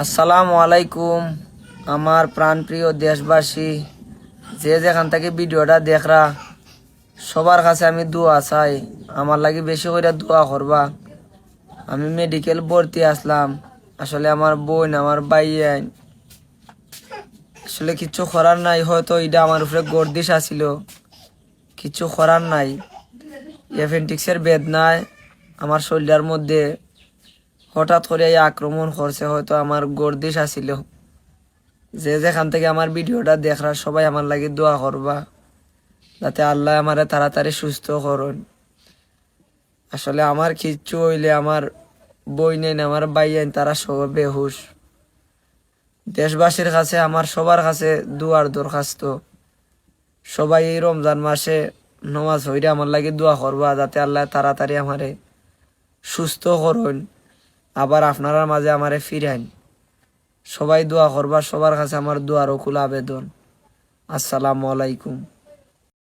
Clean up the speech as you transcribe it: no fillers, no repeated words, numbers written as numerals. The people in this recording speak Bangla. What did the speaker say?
আসসালামু আলাইকুম আমার প্রাণপ্রিয় দেশবাসী, যে যেখান থেকে ভিডিওটা দেখরা সবার কাছে আমি দোয়া চাই। আমার লাগি বেশি করে দোয়া করবা। আমি মেডিকেল ভর্তি আসলাম। আসলে আমার বোন আমার ভাইয়ান আসলে কিছু করার নাই, হয়তো এটা আমার উপরে গর্দিশ আসিল, কিছু করার নাই। অ্যাপেন্ডিক্সের বেদনায় আমার শরীরের মধ্যে হঠাৎ করে এই আক্রমণ করছে, হয়তো আমার গর্দিশ আসিল। যে যেখান থেকে আমার ভিডিওটা দেখরা সবাই আমার লাগি দোয়া করবা, যাতে আল্লাহ আমারে তাড়াতাড়ি সুস্থ করুন। আসলে আমার কিচ্ছু হইলে আমার বই নেন আমার ভাইয়ান তারা সব বেহুশ। দেশবাসীর কাছে আমার সবার কাছে দোয়ার দরখাস্ত, সবাই এই রমজান মাসে নমাজ হইলে আমার লাগে দোয়া করবা, যাতে আল্লাহ তাড়াতাড়ি আমারে সুস্থ করুন, আবার আপনারা মাঝে আমারে ফিরান। সবাই দোয়া করবা, সবার কাছে আমার দোয়ার অকুল আবেদন। আসসালামু আলাইকুম।